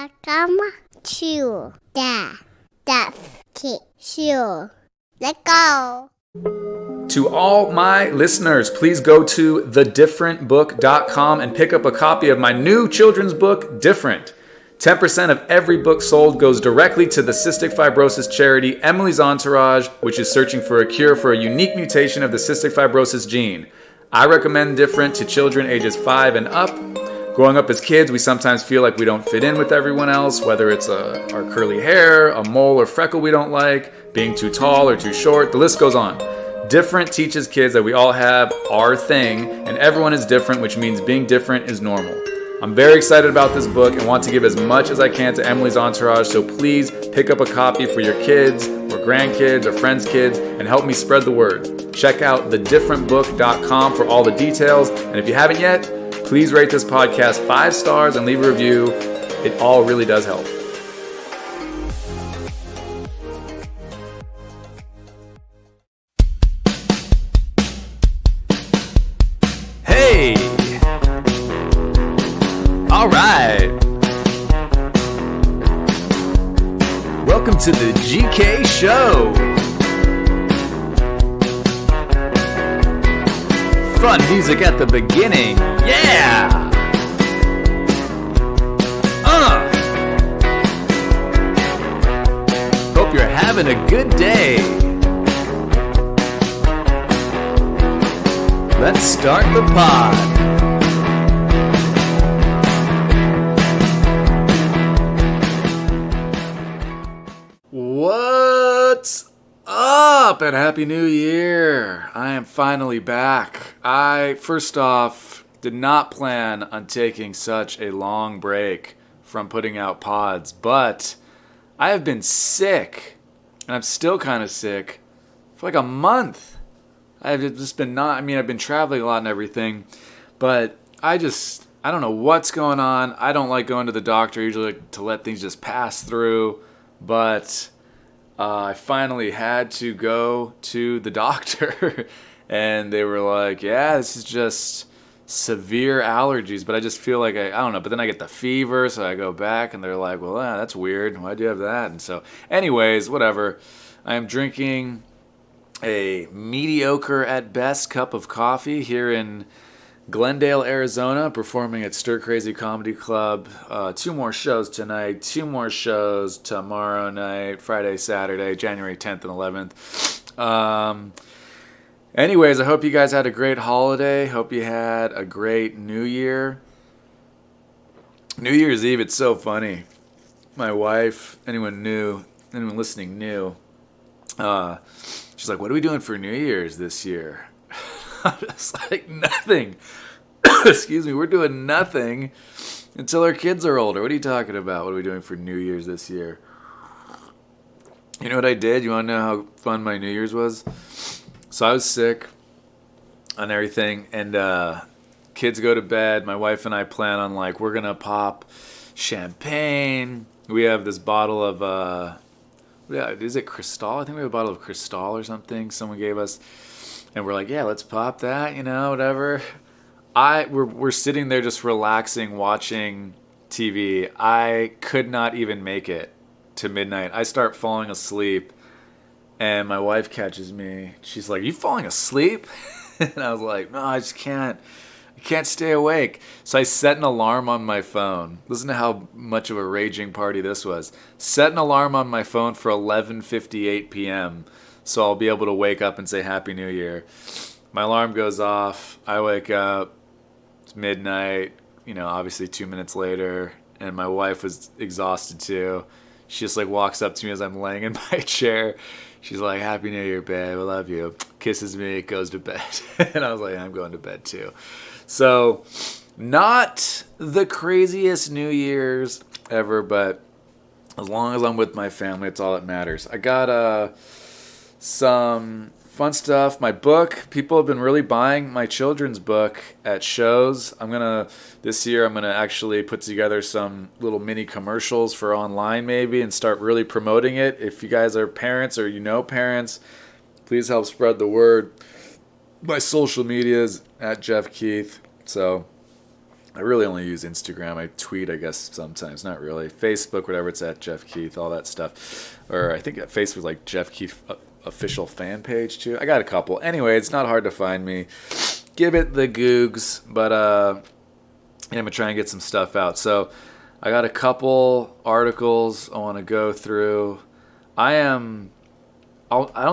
Welcome to the Deaf Kid Show. Let's go. To all my listeners, please go to thedifferentbook.com and pick up a copy of my new children's book, Different. 10% of every book sold goes directly to the cystic fibrosis charity Emily's Entourage, which is searching for a cure for a unique mutation of the cystic fibrosis gene. I recommend Different to children ages 5 and up. Growing up as kids, we sometimes feel like we don't fit in with everyone else, whether it's our curly hair, a mole or freckle we don't like, being too tall or too short, the list goes on. Different teaches kids that we all have our thing, and everyone is different, which means being different is normal. I'm very excited about this book and want to give as much as I can to Emily's Entourage, so please pick up a copy for your kids or grandkids or friends' kids and help me spread the word. Check out thedifferentbook.com for all the details, and if you haven't yet, please rate this podcast 5 stars and leave a review. It all really does help. Hey! All right. Welcome to the GK Show. Fun music at the beginning. Yeah! Hope you're having a good day. Let's start the pod. What's up and Happy New Year. I am finally back. I, first off, did not plan on taking such a long break from putting out pods, but I have been sick, and I'm still kind of sick, for like a month. I've just been I've been traveling a lot and everything, but I don't know what's going on. I don't like going to the doctor. I usually like to let things just pass through, but I finally had to go to the doctor, and they were like, yeah, this is just severe allergies, but I just feel like I don't know, but then I get the fever, so I go back, and they're like, well, that's weird. Why do you have that? And so, anyways, whatever. I am drinking a mediocre at best cup of coffee here in Glendale, Arizona, performing at Stir Crazy Comedy Club. 2 more shows tonight, 2 more shows tomorrow night, Friday, Saturday, January 10th and 11th. Anyways, I hope you guys had a great holiday. Hope you had a great New Year. New Year's Eve, it's so funny. My wife, anyone listening knew, she's like, what are we doing for New Year's this year? I'm just like, nothing. Excuse me, we're doing nothing until our kids are older. What are you talking about? What are we doing for New Year's this year? You know what I did? You want to know how fun my New Year's was? So I was sick and everything, and kids go to bed. My wife and I plan on, we're going to pop champagne. We have this bottle of, is it Cristal? I think we have a bottle of Cristal or something someone gave us. And we're like, yeah, let's pop that, whatever. We're sitting there just relaxing, watching TV. I could not even make it to midnight. I start falling asleep, and my wife catches me. She's like, you falling asleep? And I was like, no, I just can't. I can't stay awake. So I set an alarm on my phone. Listen to how much of a raging party this was. Set an alarm on my phone for 11:58 p.m., so I'll be able to wake up and say Happy New Year. My alarm goes off. I wake up. It's midnight. Obviously 2 minutes later. And my wife was exhausted too. She just walks up to me as I'm laying in my chair. She's like, Happy New Year, babe. I love you. Kisses me. Goes to bed. And I was like, I'm going to bed too. So not the craziest New Year's ever, but as long as I'm with my family, it's all that matters. I got some fun stuff. My book, people have been really buying my children's book at shows. This year I'm gonna actually put together some little mini commercials for online maybe and start really promoting it. If you guys are parents or parents, please help spread the word. My social media is at Jeff Keith. So I really only use Instagram. I tweet, I guess, sometimes. Not really. Facebook, whatever it's at, Jeff Keith, all that stuff. Or I think at Facebook, like Jeff Keith official fan page, too. I got a couple. Anyway, it's not hard to find me. Give it the googs. But I'm going to try and get some stuff out. So I got a couple articles I want to go through. I don't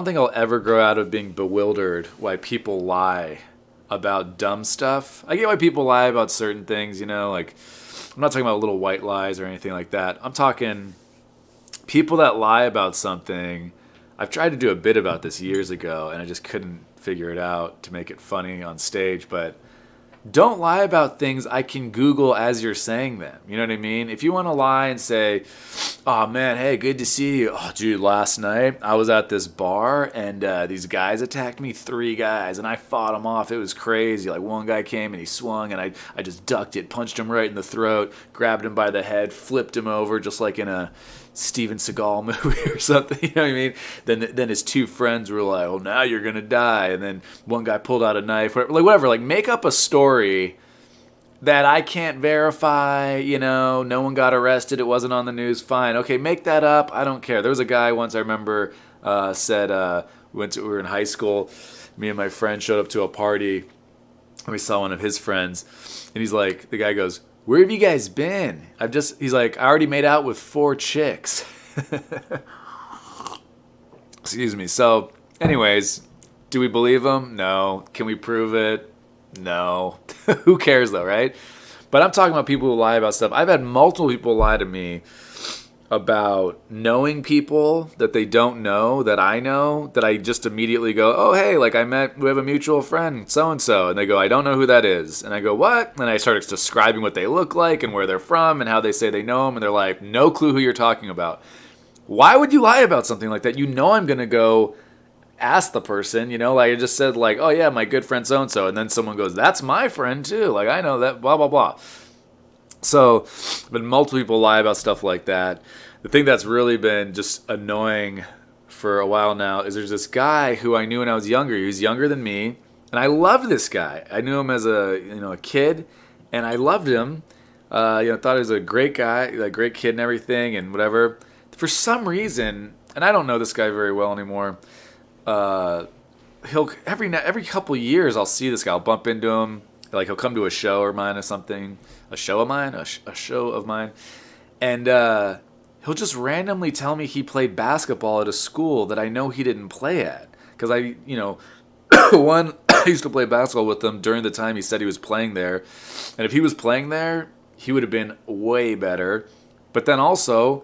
think I'll ever grow out of being bewildered why people lie about dumb stuff. I get why people lie about certain things, like I'm not talking about little white lies or anything like that. I'm talking people that lie about something. I've tried to do a bit about this years ago and I just couldn't figure it out to make it funny on stage, but don't lie about things I can Google as you're saying them. You know what I mean? If you want to lie and say, oh man, hey, good to see you. Oh, dude, last night I was at this bar and these guys attacked me, 3 guys, and I fought them off. It was crazy. Like one guy came and he swung and I just ducked it, punched him right in the throat, grabbed him by the head, flipped him over just like in a Steven Seagal movie or something, you know what I mean? Then his 2 friends were like, "Oh, now you're gonna die." And then one guy pulled out a knife, whatever. Like make up a story that I can't verify. No one got arrested. It wasn't on the news. Fine, okay, make that up. I don't care. There was a guy once I remember said we were in high school. Me and my friend showed up to a party. And we saw one of his friends, and he's like, the guy goes, "Where have you guys been?" He's like, "I already made out with 4 chicks." Excuse me. So, anyways, do we believe him? No. Can we prove it? No. Who cares though, right? But I'm talking about people who lie about stuff. I've had multiple people lie to me about knowing people that they don't know, that I know, that I just immediately go, "Oh, hey, like we have a mutual friend, so-and-so." And they go, "I don't know who that is." And I go, "What?" And I start describing what they look like and where they're from and how they say they know them. And they're like, "No clue who you're talking about." Why would you lie about something like that? I'm going to go ask the person, like I just said, like, "Oh yeah, my good friend so-and-so." And then someone goes, "That's my friend too. Like, I know that, blah, blah, blah." So, but multiple people lie about stuff like that. The thing that's really been just annoying for a while now is there's this guy who I knew when I was younger. He was younger than me, and I loved this guy. I knew him as a kid, and I loved him. Thought he was a great guy, a great kid and everything, and whatever. For some reason, and I don't know this guy very well anymore. He'll every couple years I'll see this guy. I'll bump into him. Like he'll come to a show of mine or something. A show of mine. And he'll just randomly tell me he played basketball at a school that I know he didn't play at. Because I used to play basketball with him during the time he said he was playing there. And if he was playing there, he would have been way better. But then also,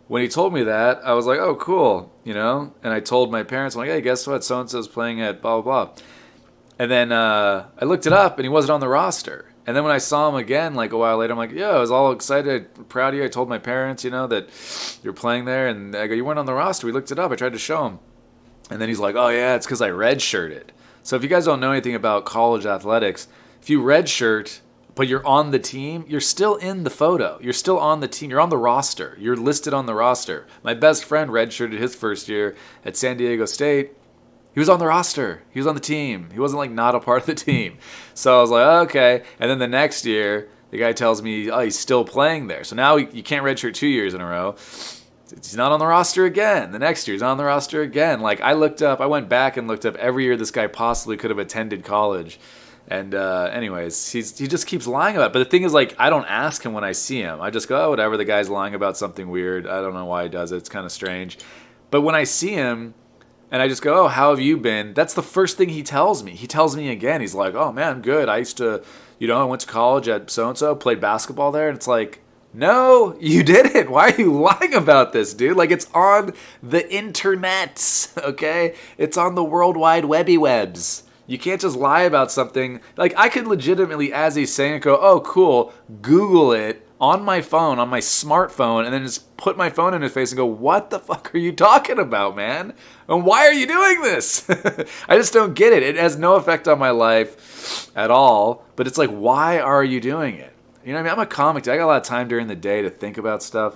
when he told me that, I was like, "Oh, cool," And I told my parents, I'm like, "Hey, guess what? So-and-so's playing at blah, blah, blah." And then I looked it up, and he wasn't on the roster. And then when I saw him again, like a while later, I'm like, "Yeah, I was all excited, proud of you. I told my parents, that you're playing there." And I go, "You weren't on the roster." We looked it up. I tried to show him. And then he's like, "Oh, yeah, it's because I redshirted." So if you guys don't know anything about college athletics, if you redshirt, but you're on the team, you're still in the photo. You're still on the team. You're on the roster. You're listed on the roster. My best friend redshirted his first year at San Diego State. He was on the roster. He was on the team. He wasn't like not a part of the team. So I was like, okay. And then the next year, the guy tells me, "Oh, he's still playing there." So now you can't redshirt 2 years in a row. He's not on the roster again. The next year, he's on the roster again. Like I went back and looked up every year this guy possibly could have attended college. And anyways, he just keeps lying about it. But the thing is, like, I don't ask him when I see him. I just go, "Oh, whatever. The guy's lying about something weird. I don't know why he does it. It's kind of strange." But when I see him, and I just go, "Oh, how have you been?" That's the first thing he tells me. He tells me again. He's like, "Oh, man, good. I used to, I went to college at so-and-so, played basketball there." And it's like, no, you didn't. Why are you lying about this, dude? Like, it's on the internet, okay? It's on the World Wide Webby Webs. You can't just lie about something. Like, I could legitimately, as he's saying it, go, "Oh, cool," Google it on my phone, on my smartphone, and then just put my phone in his face and go, "What the fuck are you talking about, man? And why are you doing this?" I just don't get it. It has no effect on my life at all. But it's like, why are you doing it? You know what I mean? I'm a comic. I got a lot of time during the day to think about stuff.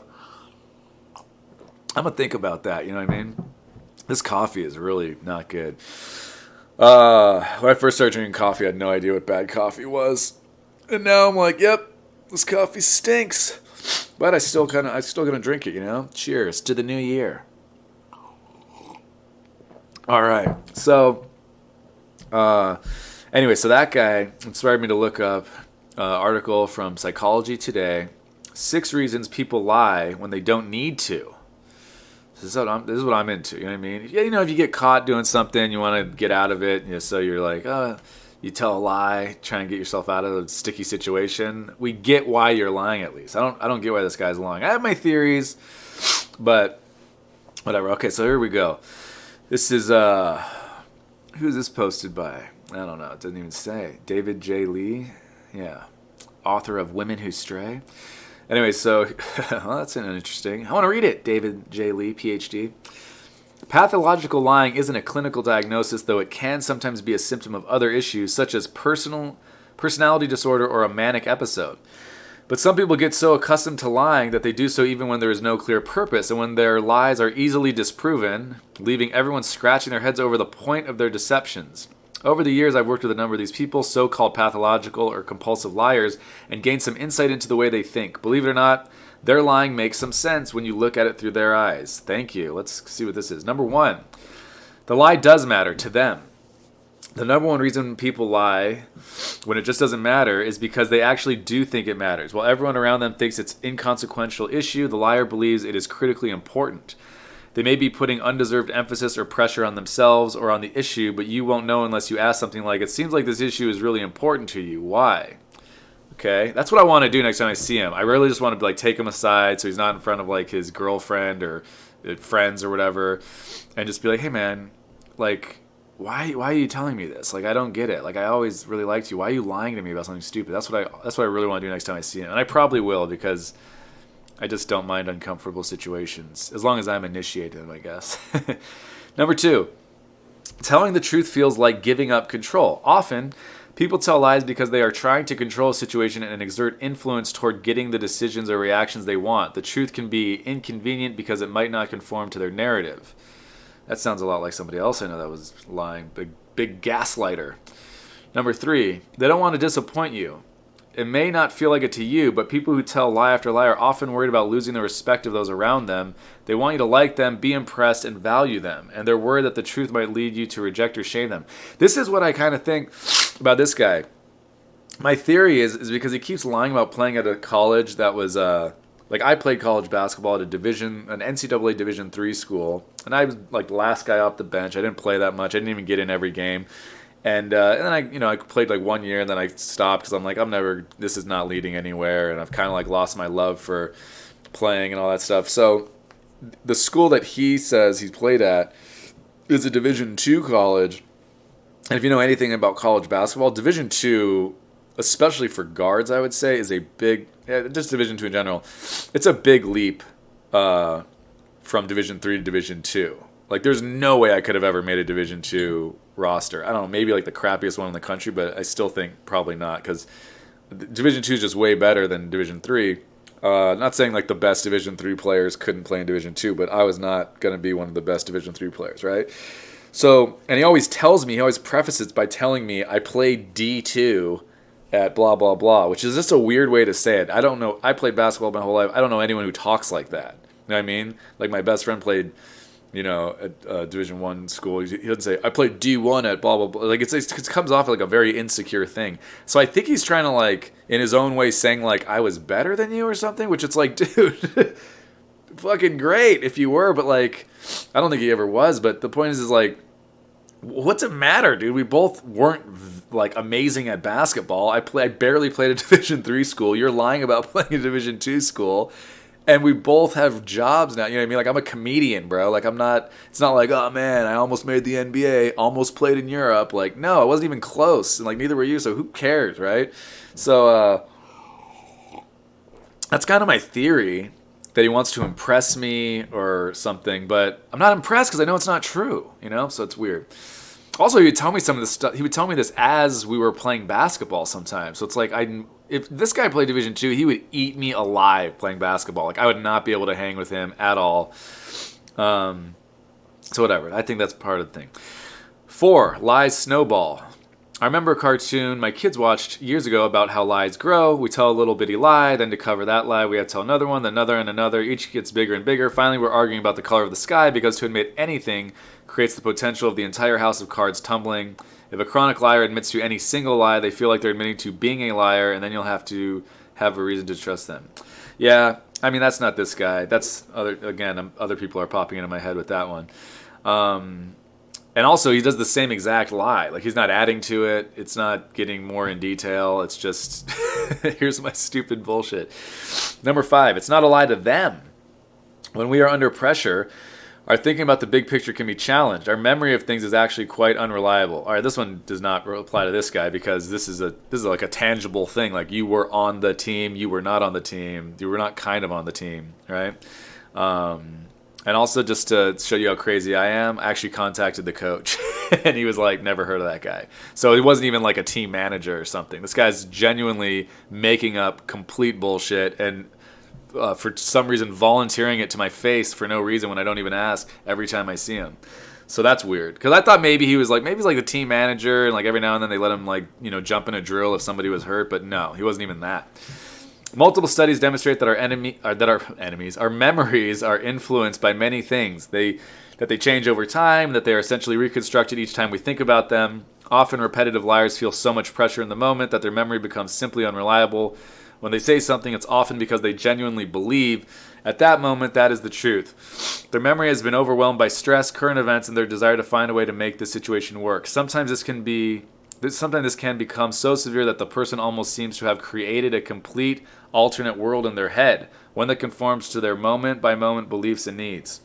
I'm going to think about that. You know what I mean? This coffee is really not good. When I first started drinking coffee, I had no idea what bad coffee was. And now I'm like, yep, This coffee stinks. But I still gonna drink it, you know? Cheers to the new year. All right. So, anyway, so that guy inspired me to look up an article from Psychology Today. 6 reasons people lie when they don't need to. This is what I'm into. You know what I mean? Yeah, you know, if you get caught doing something, you want to get out of it. You know, so you're like, you tell a lie, try and get yourself out of a sticky situation. We get why you're lying, at least. I don't get why this guy's lying. I have my theories, but whatever. Okay, so here we go. This is who's this posted by? I don't know. It doesn't even say. David J. Lee, yeah, author of Women Who Stray. Anyway, so well, that's interesting. I want to read it. David J. Lee, PhD. Pathological lying isn't a clinical diagnosis, though it can sometimes be a symptom of other issues, such as personality disorder or a manic episode. But some people get so accustomed to lying that they do so even when there is no clear purpose, and when their lies are easily disproven, leaving everyone scratching their heads over the point of their deceptions. Over the years, I've worked with a number of these people, so-called pathological or compulsive liars, and gained some insight into the way they think. Believe it or not, their lying makes some sense when you look at it through their eyes. Thank you. Let's see what this is. Number 1, the lie does matter to them. The number one reason people lie when it just doesn't matter is because they actually do think it matters. While everyone around them thinks it's an inconsequential issue, the liar believes it is critically important. They may be putting undeserved emphasis or pressure on themselves or on the issue, but you won't know unless you ask something like, it seems like this issue is really important to you. Why? Okay, that's what I want to do next time I see him. I really just want to like take him aside so he's not in front of like his girlfriend or friends or whatever, and just be like, hey man, like, why are you telling me this? Like, I don't get it. Like, I always really liked you. Why are you lying to me about something stupid? That's what I really want to do next time I see him, and I probably will because I just don't mind uncomfortable situations as long as I'm initiated, I guess. Number 2, telling the truth feels like giving up control. Often, people tell lies because they are trying to control a situation and exert influence toward getting the decisions or reactions they want. The truth can be inconvenient because it might not conform to their narrative. That sounds a lot like somebody else I know that was lying. Big gaslighter. Number 3, they don't want to disappoint you. It may not feel like it to you, but people who tell lie after lie are often worried about losing the respect of those around them. They want you to like them, be impressed, and value them. And they're worried that the truth might lead you to reject or shame them. This is what I kind of think about this guy. My theory is because he keeps lying about playing at a college that was, like I played college basketball at an NCAA Division III school. And I was like the last guy off the bench. I didn't play that much. I didn't even get in every game. And then I played like 1 year and then I stopped because I'm like, this is not leading anywhere. And I've kind of like lost my love for playing and all that stuff. So the school that he says he's played at is a Division II college. And if you know anything about college basketball, Division II, especially for guards, I would say, is a big, just Division II in general, it's a big leap from Division III to Division II. Like, there's no way I could have ever made a Division II roster. I don't know, maybe like the crappiest one in the country, but I still think probably not, because Division II is just way better than Division III. Not saying like the best Division III players couldn't play in Division II, but I was not going to be one of the best Division III players, right? So, and he always prefaces by telling me I played D2 at blah, blah, blah, which is just a weird way to say it. I don't know. I played basketball my whole life. I don't know anyone who talks like that. You know what I mean? Like my best friend played, at Division I school. He doesn't say, I played D1 at blah, blah, blah. Like, it comes off like a very insecure thing. So I think he's trying to, like, in his own way, saying, like, I was better than you or something, which it's like, dude, fucking great if you were, but, like, I don't think he ever was. But the point is like, what's it matter, dude? We both weren't, like, amazing at basketball. I barely played at Division III school. You're lying about playing at Division II school. And we both have jobs now, you know what I mean? Like, I'm a comedian, bro. Like, it's not like, oh, man, I almost made the NBA, almost played in Europe. Like, no, it wasn't even close. And, like, neither were you, so who cares, right? So, that's kind of my theory, that he wants to impress me or something. But I'm not impressed because I know it's not true, So it's weird. Also, he would tell me some of this stuff. He would tell me this as we were playing basketball sometimes. So it's like, if this guy played Division II, he would eat me alive playing basketball. Like, I would not be able to hang with him at all. So whatever. I think that's part of the thing. 4, lies snowball. I remember a cartoon my kids watched years ago about how lies grow. We tell a little bitty lie, then to cover that lie, we have to tell another one, then another and another. Each gets bigger and bigger. Finally, we're arguing about the color of the sky because to admit anything creates the potential of the entire house of cards tumbling. If a chronic liar admits to any single lie, they feel like they're admitting to being a liar, and then you'll have to have a reason to trust them. Yeah, I mean, that's not this guy. That's other people are popping into my head with that one. And also, he does the same exact lie. Like, he's not adding to it. It's not getting more in detail. It's just, here's my stupid bullshit. Number 5, it's not a lie to them. When we are under pressure, our thinking about the big picture can be challenged. Our memory of things is actually quite unreliable. All right, this one does not apply to this guy because this is like a tangible thing. Like, you were on the team, you were not on the team, you were not kind of on the team, right? And also, just to show you how crazy I am, I actually contacted the coach, and he was like, never heard of that guy. So it wasn't even like a team manager or something. This guy's genuinely making up complete bullshit and for some reason volunteering it to my face for no reason when I don't even ask every time I see him. So that's weird. Because I thought maybe he's like the team manager, and like every now and then they let him jump in a drill if somebody was hurt, but no, he wasn't even that. Multiple studies demonstrate that our memories are influenced by many things. That they change over time, that they are essentially reconstructed each time we think about them. Often repetitive liars feel so much pressure in the moment that their memory becomes simply unreliable. When they say something, it's often because they genuinely believe at that moment that is the truth. Their memory has been overwhelmed by stress, current events, and their desire to find a way to make the situation work. Sometimes this can become so severe that the person almost seems to have created a complete alternate world in their head, one that conforms to their moment-by-moment beliefs and needs.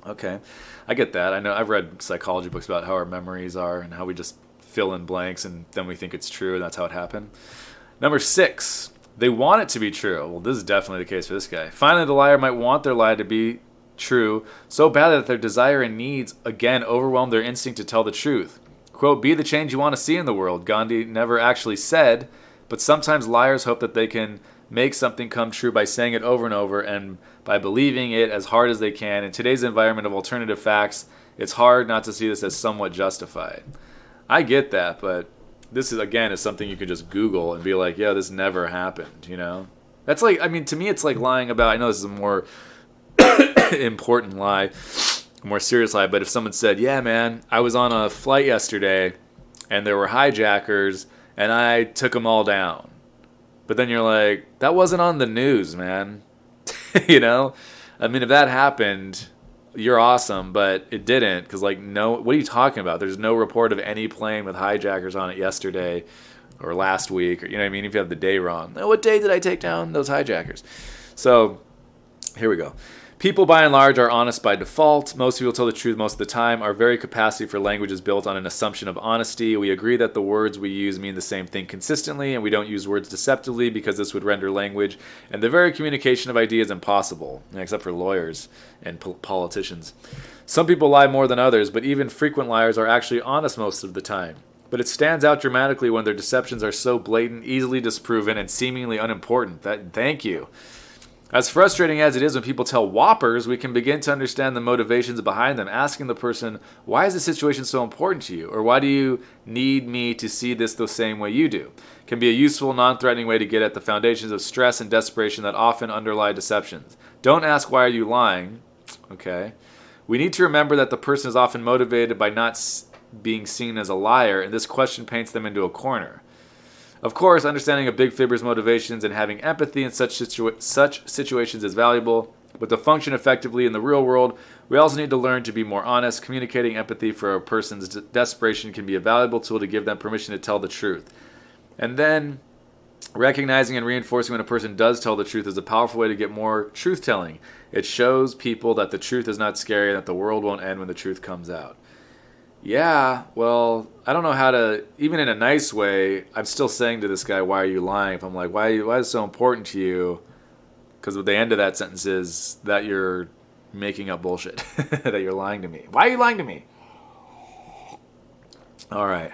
Okay, I get that. I know I've read psychology books about how our memories are and how we just fill in blanks and then we think it's true and that's how it happened. Number 6, they want it to be true. Well, this is definitely the case for this guy. Finally, the liar might want their lie to be true so badly that their desire and needs again overwhelm their instinct to tell the truth. Quote, be the change you want to see in the world, Gandhi never actually said, but sometimes liars hope that they can make something come true by saying it over and over and by believing it as hard as they can. In today's environment of alternative facts, it's hard not to see this as somewhat justified. I get that, but this is something you can just Google and be like, yeah, this never happened, you know? That's like, I mean, to me, it's like lying about, I know this is a more important lie, a more serious lie, but if someone said, yeah, man, I was on a flight yesterday and there were hijackers and I took them all down. But then you're like, that wasn't on the news, man. You know? I mean, if that happened, you're awesome, but it didn't. Because, no, what are you talking about? There's no report of any plane with hijackers on it yesterday or last week. Or, you know what I mean? If you have the day wrong. What day did I take down those hijackers? So, here we go. People, by and large, are honest by default. Most people tell the truth most of the time. Our very capacity for language is built on an assumption of honesty. We agree that the words we use mean the same thing consistently, and we don't use words deceptively because this would render language and the very communication of ideas impossible, except for lawyers and politicians. Some people lie more than others, but even frequent liars are actually honest most of the time. But it stands out dramatically when their deceptions are so blatant, easily disproven, and seemingly unimportant. Thank you. As frustrating as it is when people tell whoppers, we can begin to understand the motivations behind them, asking the person, why is this situation so important to you? Or why do you need me to see this the same way you do? Can be a useful, non-threatening way to get at the foundations of stress and desperation that often underlie deceptions. Don't ask why are you lying. Okay. We need to remember that the person is often motivated by not being seen as a liar, and this question paints them into a corner. Of course, understanding a big fibber's motivations and having empathy in such situations is valuable, but to function effectively in the real world, we also need to learn to be more honest. Communicating empathy for a person's desperation can be a valuable tool to give them permission to tell the truth. And then, recognizing and reinforcing when a person does tell the truth is a powerful way to get more truth-telling. It shows people that the truth is not scary and that the world won't end when the truth comes out. Yeah, well, I don't know how to, even in a nice way, I'm still saying to this guy, why are you lying? If I'm like, why is it so important to you? Because the end of that sentence is that you're making up bullshit, that you're lying to me. Why are you lying to me? All right,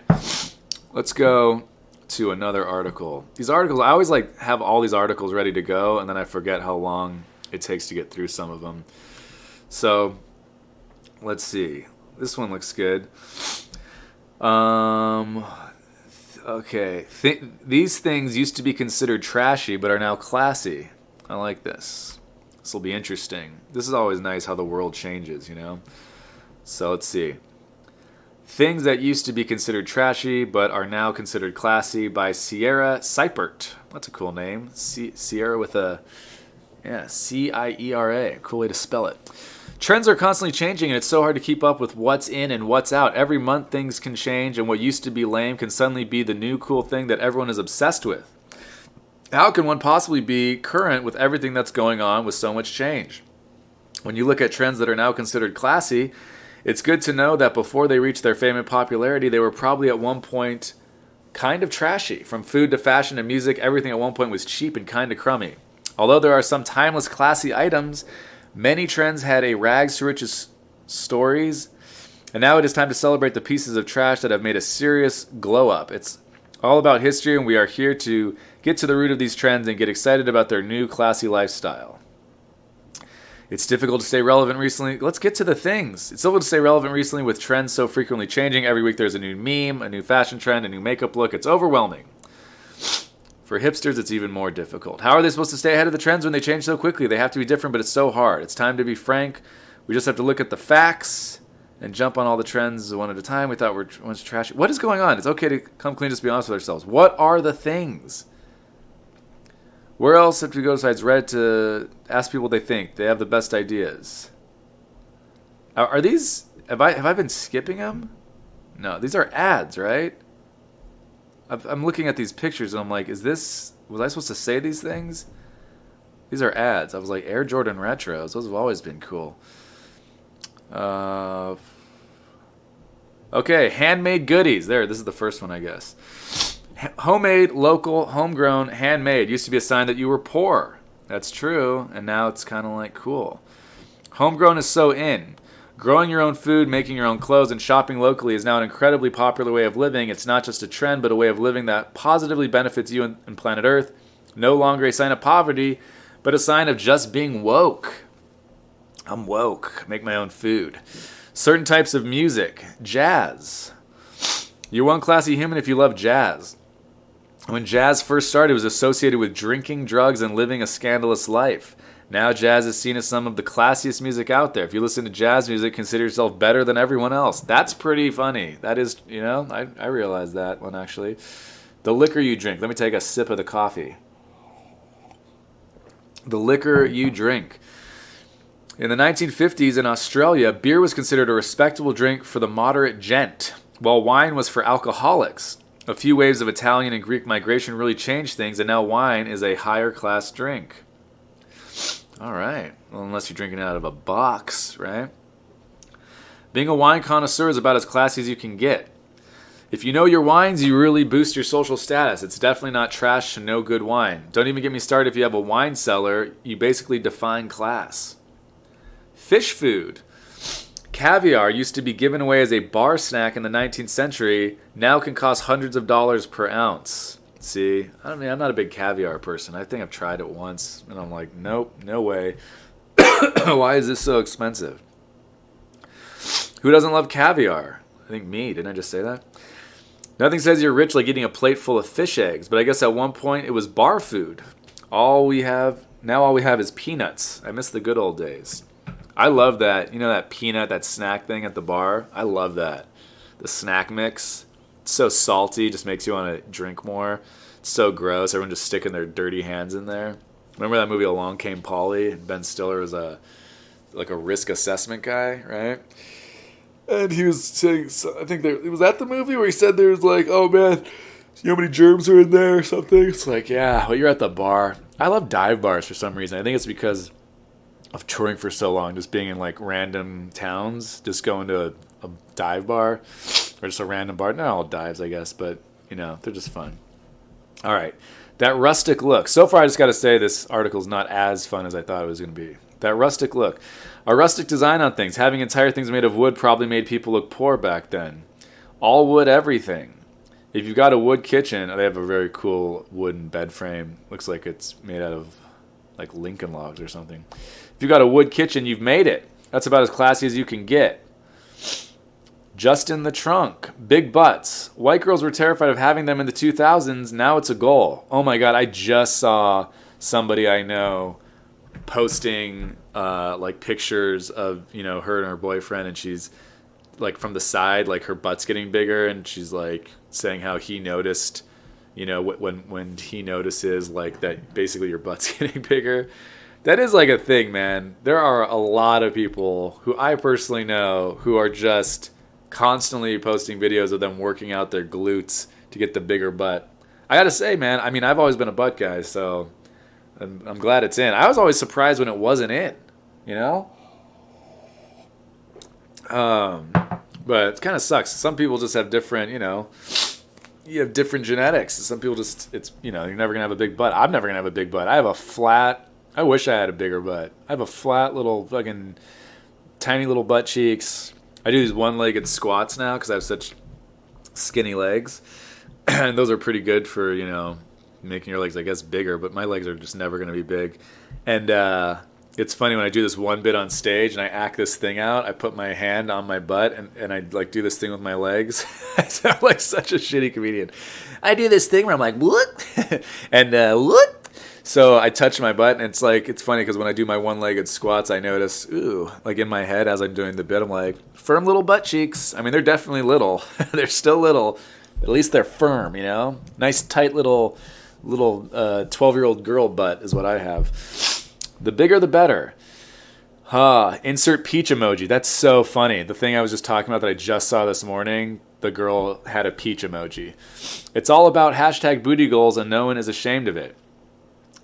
let's go to another article. These articles, I always have all these articles ready to go, and then I forget how long it takes to get through some of them. So, let's see. This one looks good. Okay. These things used to be considered trashy, but are now classy. I like this. This will be interesting. This is always nice how the world changes, you know? So let's see. Things that used to be considered trashy, but are now considered classy by Sierra Seipert. That's a cool name. Sierra with a, Ciera. Cool way to spell it. Trends are constantly changing, and it's so hard to keep up with what's in and what's out. Every month things can change, and what used to be lame can suddenly be the new cool thing that everyone is obsessed with. How can one possibly be current with everything that's going on with so much change? When you look at trends that are now considered classy, it's good to know that before they reached their fame and popularity, they were probably at one point kind of trashy. From food to fashion to music, everything at one point was cheap and kind of crummy. Although there are some timeless classy items, many trends had a rags to riches stories, and now it is time to celebrate the pieces of trash that have made a serious glow up. It's all about history, and we are here to get to the root of these trends and get excited about their new classy lifestyle. It's difficult to stay relevant recently. Let's get to the things. It's difficult to stay relevant recently with trends so frequently changing. Every week there's a new meme, a new fashion trend, a new makeup look. It's overwhelming. For hipsters, it's even more difficult. How are they supposed to stay ahead of the trends when they change so quickly? They have to be different, but it's so hard. It's time to be frank. We just have to look at the facts and jump on all the trends one at a time. We thought we're once trashy. What is going on? It's okay to come clean, just be honest with ourselves. What are the things? Where else have we go besides Reddit to ask people what they think? They have the best ideas. Are these... Have I been skipping them? No, these are ads, right? I'm looking at these pictures and I'm like, was I supposed to say these things? These are ads. I was like, Air Jordan Retros. Those have always been cool. Okay, handmade goodies. There, this is the first one, I guess. Homemade, local, homegrown, handmade. Used to be a sign that you were poor. That's true, and now it's kind of like cool. Homegrown is so in. Growing your own food, making your own clothes, and shopping locally is now an incredibly popular way of living. It's not just a trend, but a way of living that positively benefits you and planet Earth. No longer a sign of poverty, but a sign of just being woke. I'm woke. Make my own food. Certain types of music. Jazz. You're one classy human if you love jazz. When jazz first started, it was associated with drinking, drugs, and living a scandalous life. Now jazz is seen as some of the classiest music out there. If you listen to jazz music, consider yourself better than everyone else. That's pretty funny. That is, I realized that one actually. The liquor you drink. Let me take a sip of the coffee. The liquor you drink. In the 1950s in Australia, beer was considered a respectable drink for the moderate gent, while wine was for alcoholics. A few waves of Italian and Greek migration really changed things, and now wine is a higher class drink. All right. Well, unless you're drinking out of a box, right? Being a wine connoisseur is about as classy as you can get. If you know your wines, you really boost your social status. It's definitely not trash to know good wine. Don't even get me started if you have a wine cellar. You basically define class. Fish food. Caviar used to be given away as a bar snack in the 19th century. Now can cost hundreds of dollars per ounce. See, I'm not a big caviar person. I think I've tried it once, and I'm like, nope, no way. Why is this so expensive? Who doesn't love caviar? I think me. Didn't I just say that? Nothing says you're rich like eating a plate full of fish eggs, but I guess at one point it was bar food. All we have is peanuts. I miss the good old days. I love that. You know that peanut, that snack thing at the bar? I love that. The snack mix. It's so salty, just makes you want to drink more. It's so gross. Everyone just sticking their dirty hands in there. Remember that movie Along Came Polly? Ben Stiller was a risk assessment guy, right? And he was saying, I think it was at the movie where he said there's like, oh man, you know how many germs are in there or something? It's like, yeah, well, you're at the bar. I love dive bars for some reason. I think it's because of touring for so long, just being in like random towns, just going to a dive bar or just a random bar. Not all dives, I guess, but they're just fun. All right, that rustic look. So far, I just got to say this article is not as fun as I thought it was going to be. That rustic look. A rustic design on things. Having entire things made of wood probably made people look poor back then. All wood everything. If you've got a wood kitchen, they have a very cool wooden bed frame. Looks like it's made out of like Lincoln logs or something. If you've got a wood kitchen, you've made it. That's about as classy as you can get. Just in the trunk. Big butts. White girls were terrified of having them in the 2000s. Now it's a goal. Oh my God, I just saw somebody I know posting like pictures of, her and her boyfriend, and she's like from the side, like her butt's getting bigger, and she's like saying how he noticed, when he notices like that basically your butt's getting bigger. That is like a thing, man. There are a lot of people who I personally know who are just constantly posting videos of them working out their glutes to get the bigger butt. I gotta say, man, I mean, I've always been a butt guy, so I'm glad it's in. I was always surprised when it wasn't in, but it kind of sucks. Some people just have different, you have different genetics. Some people just, you're never gonna have a big butt. I'm never gonna have a big butt. I wish I had a bigger butt. I have a flat little fucking tiny little butt cheeks. I do these one-legged squats now because I have such skinny legs. And those are pretty good for, making your legs, I guess, bigger. But my legs are just never going to be big. And it's funny when I do this one bit on stage and I act this thing out. I put my hand on my butt and I like do this thing with my legs. I sound like such a shitty comedian. I do this thing where I'm like, what? And what? So I touch my butt, and it's funny because when I do my one-legged squats, I notice, like in my head as I'm doing the bit, I'm like, firm little butt cheeks. I mean, they're definitely little. They're still little, but at least they're firm, Nice, tight little 12-year-old girl butt is what I have. The bigger, the better. Insert peach emoji. That's so funny. The thing I was just talking about that I just saw this morning, the girl had a peach emoji. It's all about hashtag booty goals, and no one is ashamed of it.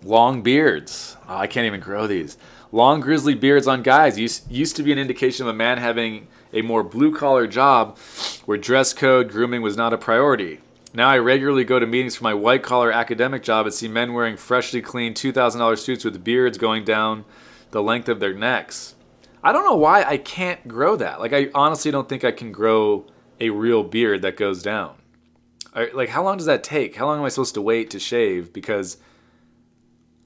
Long beards. Oh, I can't even grow these. Long grizzly beards on guys used to be an indication of a man having a more blue-collar job where dress code grooming was not a priority. Now I regularly go to meetings for my white-collar academic job and see men wearing freshly cleaned $2,000 suits with beards going down the length of their necks. I don't know why I can't grow that. Like, I honestly don't think I can grow a real beard that goes down. Like, how long does that take? How long am I supposed to wait to shave? Because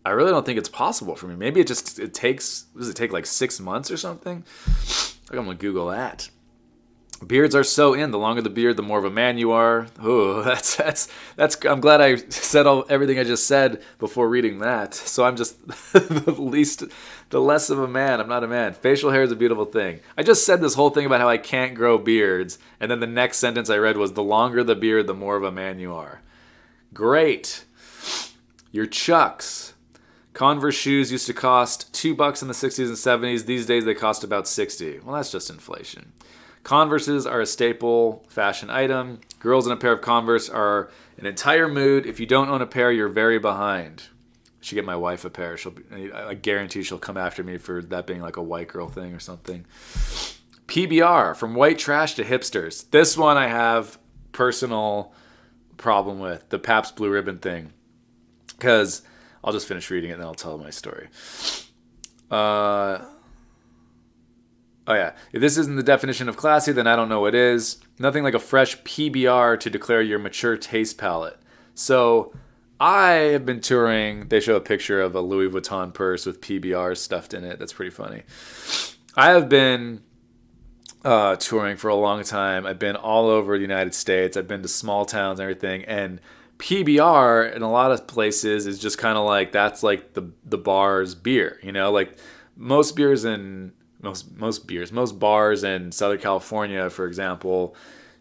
I really don't think it's possible for me. Maybe it takes, does it take like 6 months or something? I'm going to Google that. Beards are so in. The longer the beard, the more of a man you are. Oh, that's. I'm glad I said everything I just said before reading that. So I'm just the less of a man. I'm not a man. Facial hair is a beautiful thing. I just said this whole thing about how I can't grow beards, and then the next sentence I read was, the longer the beard, the more of a man you are. Great. Your Chucks. Converse shoes used to cost $2 in the 60s and 70s. These days they cost about $60. Well, that's just inflation. Converses are a staple fashion item. Girls in a pair of Converse are an entire mood. If you don't own a pair, you're very behind. I should get my wife a pair. I guarantee she'll come after me for that being like a white girl thing or something. PBR, from white trash to hipsters. This one I have personal problem with, the Pabst Blue Ribbon thing. Because I'll just finish reading it and then I'll tell my story. Oh yeah, if this isn't the definition of classy, then I don't know what is. Nothing like a fresh PBR to declare your mature taste palette. So I have been touring. They show a picture of a Louis Vuitton purse with PBR stuffed in it. That's pretty funny. I have been touring for a long time. I've been all over the United States. I've been to small towns and everything. And PBR in a lot of places is just kind of like, that's like the bar's beer. Like most beers in... Most bars in Southern California, for example,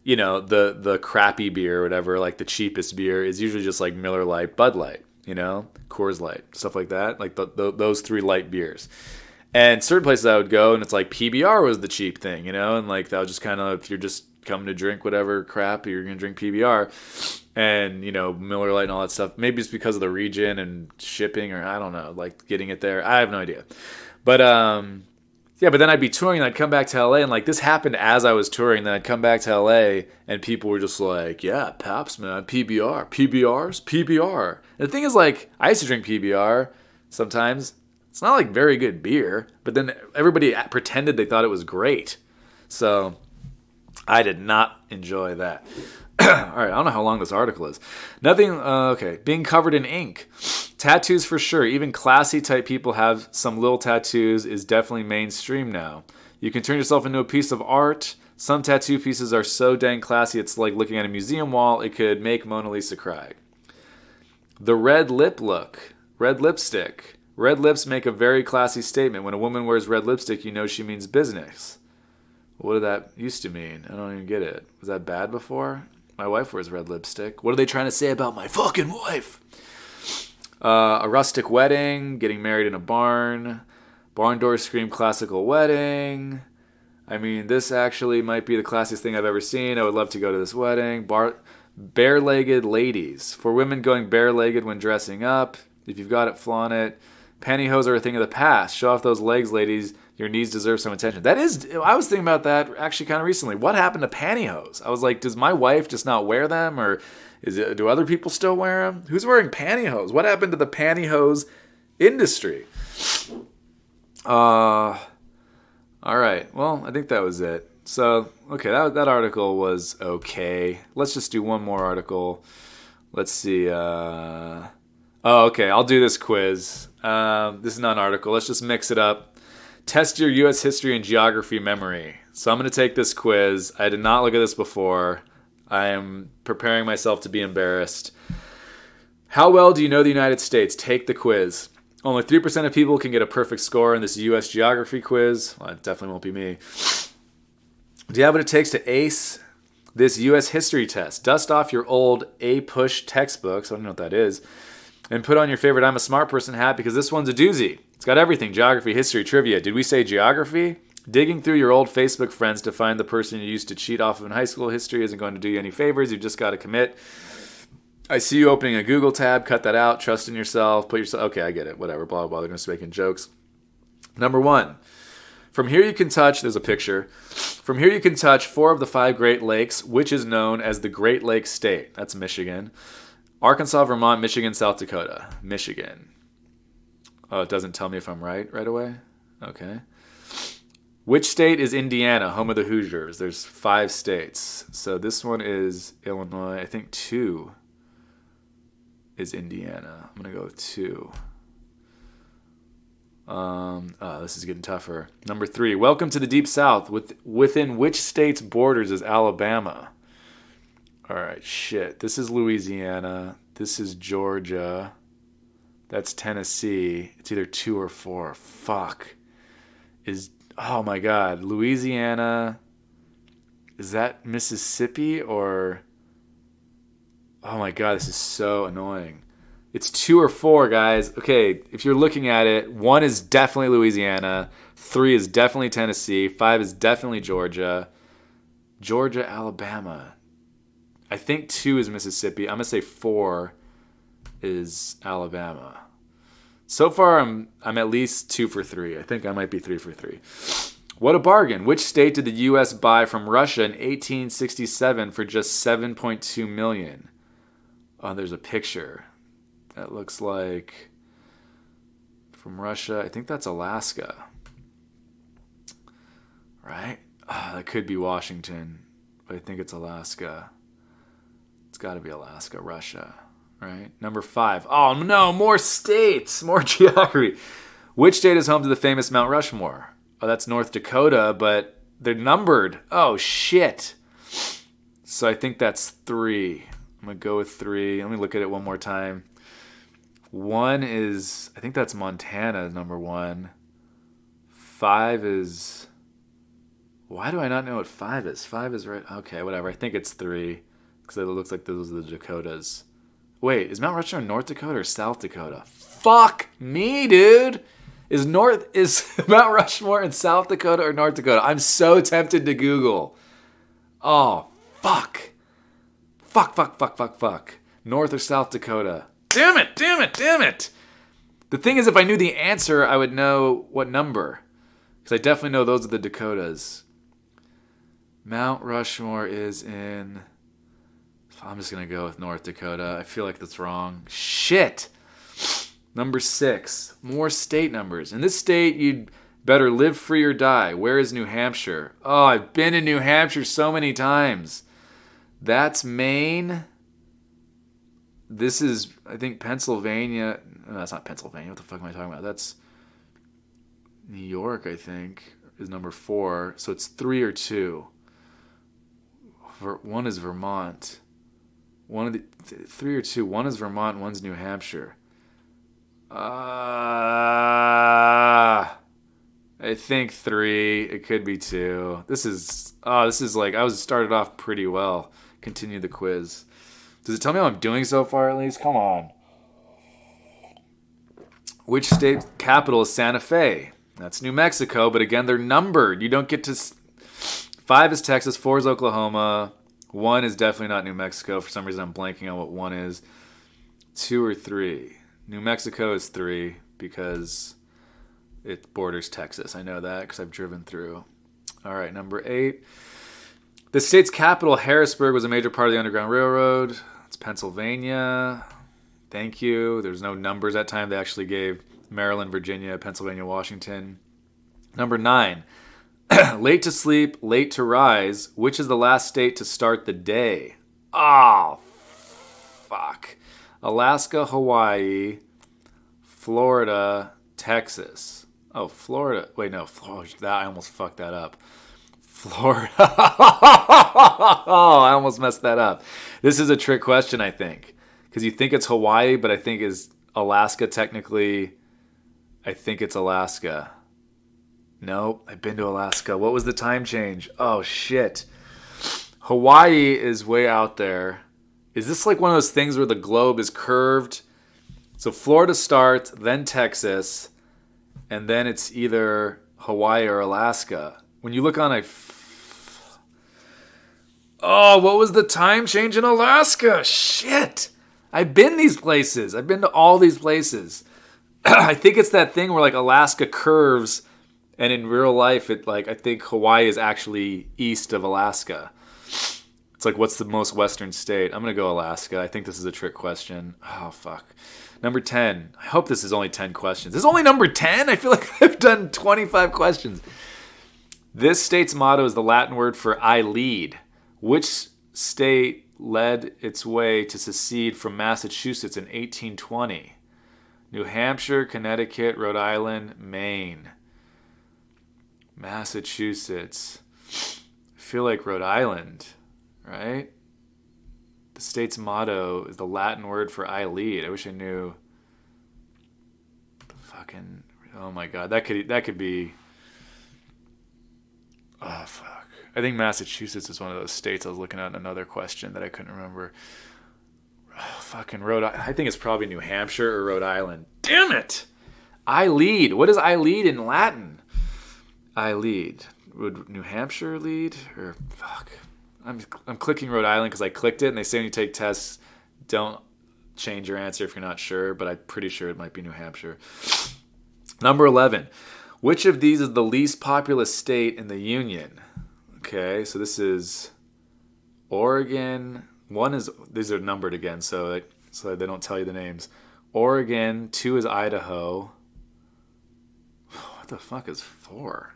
the crappy beer or whatever, like the cheapest beer is usually just like Miller Lite, Bud Light, Coors Light, stuff like that, like those three light beers. And certain places I would go and it's like PBR was the cheap thing, and like that was just kind of, if you're just coming to drink whatever crap, you're going to drink PBR. And, Miller Lite and all that stuff. Maybe it's because of the region and shipping, or I don't know, like getting it there. I have no idea. But, yeah, but then I'd be touring and I'd come back to LA, and like this happened as I was touring. Then I'd come back to LA and people were just like, yeah, Pabst, man, PBR, PBRs, PBR. And the thing is, like, I used to drink PBR sometimes. It's not like very good beer, but then everybody pretended they thought it was great. So I did not enjoy that. All right, I don't know how long this article is. Okay. Being covered in ink. Tattoos for sure. Even classy type people have some little tattoos is definitely mainstream now. You can turn yourself into a piece of art. Some tattoo pieces are so dang classy it's like looking at a museum wall. It could make Mona Lisa cry. The red lip look. Red lipstick. Red lips make a very classy statement. When a woman wears red lipstick, you know she means business. What did that used to mean? I don't even get it. Was that bad before? My wife wears red lipstick. What are they trying to say about my fucking wife? A rustic wedding. Getting married in a barn. Barn doors scream classical wedding. I mean, this actually might be the classiest thing I've ever seen. I would love to go to this wedding. Bare-legged ladies. For women going bare-legged when dressing up. If you've got it, flaunt it. Pantyhose are a thing of the past. Show off those legs, ladies. Your knees deserve some attention. I was thinking about that actually kind of recently. What happened to pantyhose? I was like, does my wife just not wear them? Or do other people still wear them? Who's wearing pantyhose? What happened to the pantyhose industry? All right. Well, I think that was it. So, okay, that article was okay. Let's just do one more article. Let's see. Okay, I'll do this quiz. This is not an article. Let's just mix it up. Test your U.S. history and geography memory. So I'm going to take this quiz. I did not look at this before. I am preparing myself to be embarrassed. How well do you know the United States? Take the quiz. Only 3% of people can get a perfect score in this U.S. geography quiz. Well, it definitely won't be me. Do you have what it takes to ace this U.S. history test? Dust off your old A-Push textbooks. I don't know what that is. And put on your favorite I'm a Smart Person hat because this one's a doozy. It's got everything. Geography, history, trivia. Did we say geography? Digging through your old Facebook friends to find the person you used to cheat off of in high school history isn't going to do you any favors. You've just got to commit. I see you opening a Google tab. Cut that out. Trust in yourself. Okay, I get it. Whatever. Blah, blah, blah. They're just making jokes. Number 1. From here you can touch, there's a picture. From here you can touch 4 of the 5 Great Lakes, which is known as the Great Lakes State. That's Michigan. Arkansas, Vermont, Michigan, South Dakota. Michigan. Oh, it doesn't tell me if I'm right away? Okay. Which state is Indiana, home of the Hoosiers? There's 5 states. So this one is Illinois. I think 2 is Indiana. I'm going to go with 2. This is getting tougher. Number 3. Welcome to the Deep South. Within which state's borders is Alabama? All right, shit. This is Louisiana. This is Georgia. That's Tennessee. It's either 2 or 4. Fuck. Oh my God. Louisiana. Is that Mississippi or... Oh my God, this is so annoying. It's 2 or 4, guys. Okay, if you're looking at it, 1 is definitely Louisiana. 3 is definitely Tennessee. 5 is definitely Georgia. Georgia, Alabama. I think 2 is Mississippi. I'm going to say 4 is Alabama. So far, I'm at least 2 for 3. I think I might be 3 for 3. What a bargain. Which state did the U.S. buy from Russia in 1867 for just $7.2 million? Oh, there's a picture. That looks like from Russia. I think that's Alaska. Right? Oh, that could be Washington, but I think it's Alaska. It's got to be Alaska, Russia, right? Number 5. Oh, no, more states, more geography. Which state is home to the famous Mount Rushmore? Oh, that's North Dakota, but they're numbered. Oh, shit. So I think that's 3. I'm going to go with 3. Let me look at it one more time. 1 is, I think that's Montana, number 1. 5 is, why do I not know what 5 is? 5 is right. Okay, whatever. I think it's 3. Because it looks like those are the Dakotas. Wait, is Mount Rushmore North Dakota or South Dakota? Fuck me, dude. Is Mount Rushmore in South Dakota or North Dakota? I'm so tempted to Google. Oh, fuck. Fuck. North or South Dakota. Damn it. The thing is, if I knew the answer, I would know what number. Because I definitely know those are the Dakotas. Mount Rushmore is in... I'm just going to go with North Dakota. I feel like that's wrong. Shit. Number 6. More state numbers. In this state, you'd better live free or die. Where is New Hampshire? Oh, I've been in New Hampshire so many times. That's Maine. This is, I think, Pennsylvania. No, that's not Pennsylvania. What the fuck am I talking about? That's New York, I think, is number 4. So it's 3 or 2. One is Vermont. One of the 3 or 2. One is Vermont. One's New Hampshire. I think 3. It could be 2. This is like I was started off pretty well. Continue the quiz. Does it tell me how I'm doing so far at least? Come on. Which state capital is Santa Fe? That's New Mexico, but again, they're numbered. You don't get to... 5 is Texas, 4 is Oklahoma. 1 is definitely not New Mexico. For some reason, I'm blanking on what 1 is. 2 or 3. New Mexico is 3 because it borders Texas. I know that because I've driven through. All right, number 8. The state's capital, Harrisburg, was a major part of the Underground Railroad. It's Pennsylvania. Thank you. There's no numbers that time. They actually gave Maryland, Virginia, Pennsylvania, Washington. Number 9. Late to sleep, late to rise. Which is the last state to start the day? Oh, fuck. Alaska, Hawaii, Florida, Texas. Oh, Florida. Wait, no. I almost fucked that up. Florida. Oh, I almost messed that up. This is a trick question, I think. Because you think it's Hawaii, but I think is Alaska technically... I think it's Alaska. Nope, I've been to Alaska. What was the time change? Oh, shit. Hawaii is way out there. Is this like one of those things where the globe is curved? So Florida starts, then Texas, and then it's either Hawaii or Alaska. When you look on a... Oh, what was the time change in Alaska? Shit. I've been these places. I've been to all these places. I think it's that thing where like Alaska curves, and in real life, it like I think Hawaii is actually east of Alaska. It's like, what's the most western state? I'm gonna go Alaska. I think this is a trick question. Oh fuck. Number 10. I hope this is only 10 questions. This is only number 10. I feel like I've done 25 questions. This state's motto is the Latin word for "I lead." Which state led its way to secede from Massachusetts in 1820? New Hampshire, Connecticut, Rhode Island, Maine. Massachusetts. I feel like Rhode Island, right? The state's motto is the Latin word for "I lead." I wish I knew. Fucking, oh my god, that could be. Oh fuck. I think Massachusetts is one of those states. I was looking at another question that I couldn't remember. Oh, fucking I think it's probably New Hampshire or Rhode Island. Damn it! I lead. What is I lead in Latin? I lead. Would New Hampshire lead? Or fuck. I'm clicking Rhode Island because I clicked it, and they say when you take tests, don't change your answer if you're not sure, but I'm pretty sure it might be New Hampshire. Number 11. Which of these is the least populous state in the Union? Okay, so this is Oregon. These are numbered again, so they don't tell you the names. Oregon. 2 is Idaho. What the fuck is 4?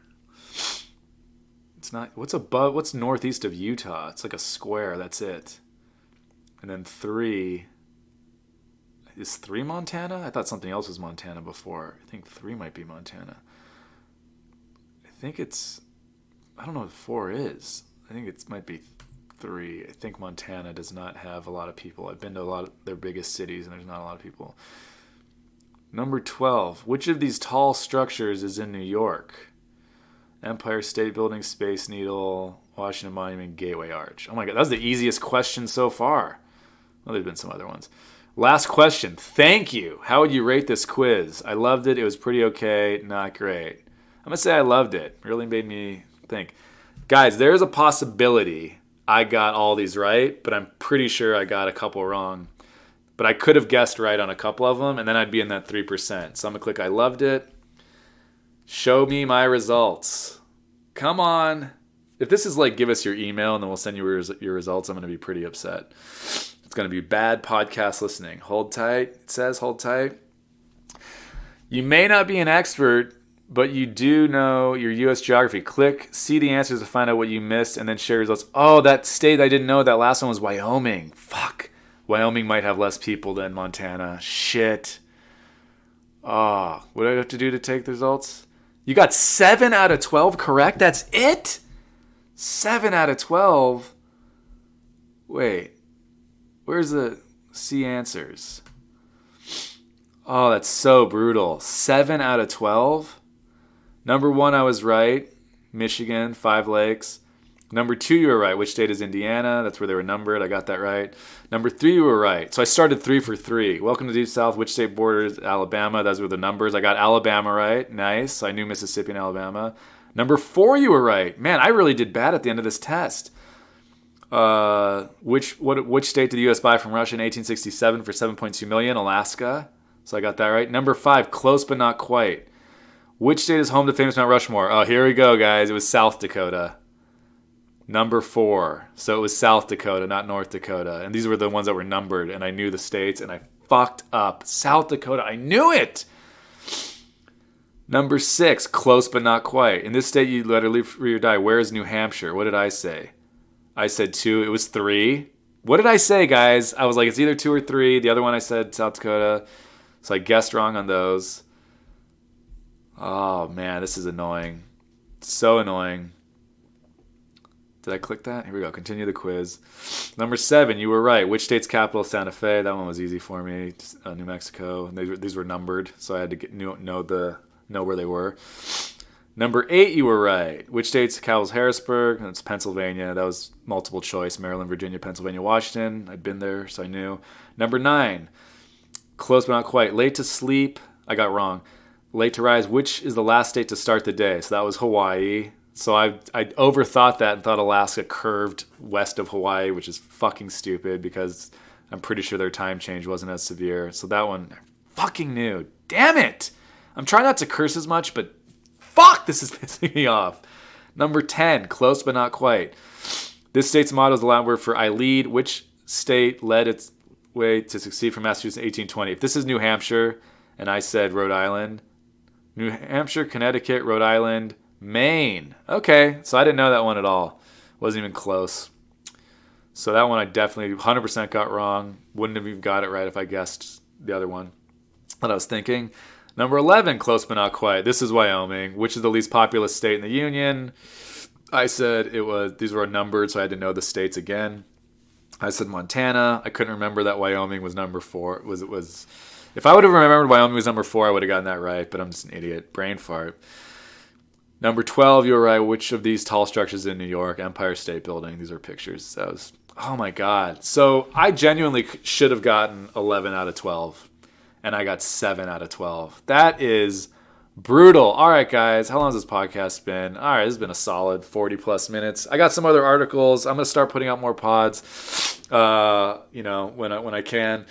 It's not. What's northeast of Utah? It's like a square. That's it. And then 3. Is 3 Montana? I thought something else was Montana before. I think 3 might be Montana. I think it's... I don't know what 4 is. I think it might be 3. I think Montana does not have a lot of people. I've been to a lot of their biggest cities, and there's not a lot of people. Number 12. Which of these tall structures is in New York? Empire State Building, Space Needle, Washington Monument, Gateway Arch. Oh my god, that was the easiest question so far. Well, there's been some other ones. Last question. Thank you. How would you rate this quiz? I loved it. It was pretty okay. Not great. I'm going to say I loved it. It really made me think. Guys, there's a possibility I got all these right, but I'm pretty sure I got a couple wrong. But I could have guessed right on a couple of them, and then I'd be in that 3%. So I'm going to click I loved it. Show me my results. Come on. If this is like give us your email and then we'll send you your results, I'm going to be pretty upset. It's going to be bad podcast listening. Hold tight. It says hold tight. You may not be an expert, but you do know your U.S. geography. Click, see the answers to find out what you missed, and then share results. Oh, that state I didn't know. That last one was Wyoming. Fuck. Wyoming might have less people than Montana. Shit. Oh, what do I have to do to take the results? You got 7 out of 12 correct? That's it? 7 out of 12? Wait. Where's the C answers? Oh, that's so brutal. 7 out of 12? Number 1, I was right. Michigan, 5 lakes. Number 2, you were right. Which state is Indiana? That's where they were numbered. I got that right. Number 3, you were right. So I started 3 for 3. Welcome to Deep South. Which state borders Alabama? Those were the numbers. I got Alabama right. Nice. I knew Mississippi and Alabama. Number 4, you were right. Man, I really did bad at the end of this test. Which state did the U.S. buy from Russia in 1867 for $7.2 million? Alaska. So I got that right. Number 5, close but not quite. Which state is home to famous Mount Rushmore? Oh, here we go, guys. It was South Dakota. Number 4. So it was South Dakota, not North Dakota. And these were the ones that were numbered, and I knew the states, and I fucked up. South Dakota, I knew it! Number 6, close but not quite. In this state, you let her live free or die. Where is New Hampshire? What did I say? I said 2. It was 3. What did I say, guys? I was like, it's either 2 or 3. The other one I said South Dakota. So I guessed wrong on those. Oh, man, this is annoying. So annoying. Did I click that? Here we go. Continue the quiz. Number 7, you were right. Which state's capital is Santa Fe? That one was easy for me. New Mexico. These were numbered, so I had to know where they were. Number 8, you were right. Which state's capital is Harrisburg? That's Pennsylvania. That was multiple choice. Maryland, Virginia, Pennsylvania, Washington. I'd been there, so I knew. Number 9, close but not quite. Late to sleep. I got wrong. Late to rise. Which is the last state to start the day? So that was Hawaii. So I overthought that and thought Alaska curved west of Hawaii, which is fucking stupid because I'm pretty sure their time change wasn't as severe. So that one I fucking knew. Damn it! I'm trying not to curse as much, but fuck, this is pissing me off. Number 10, close but not quite. This state's motto is the Latin word for I lead. Which state led its way to succeed from Massachusetts in 1820? If this is New Hampshire, and I said Rhode Island. New Hampshire, Connecticut, Rhode Island, Maine. Okay, so I didn't know that one at all. Wasn't even close. So that one I definitely 100% got wrong. Wouldn't have even got it right if I guessed the other one that I was thinking. Number 11, close but not quite. This is Wyoming. Which is the least populous state in the union? I said it was. These were numbered, so I had to know the states again. I said Montana. I couldn't remember that Wyoming was number 4. If I would have remembered Wyoming was number 4, I would have gotten that right, but I'm just an idiot. Brain fart. Number 12, you were right. Which of these tall structures in New York? Empire State Building. These are pictures. Oh my God. So I genuinely should have gotten 11 out of 12, and I got 7 out of 12. That is brutal. All right, guys. How long has this podcast been? All right, this has been a solid 40 plus minutes. I got some other articles. I'm going to start putting out more pods, when I can.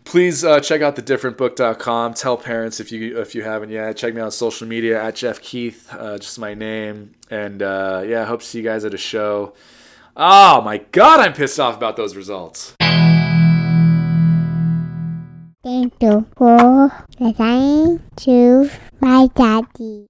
Please check out thedifferentbook.com. Tell parents if you haven't yet. Check me out on social media at Jeff Keith, just my name. And I hope to see you guys at a show. Oh my God, I'm pissed off about those results. Thank you for listening to my daddy.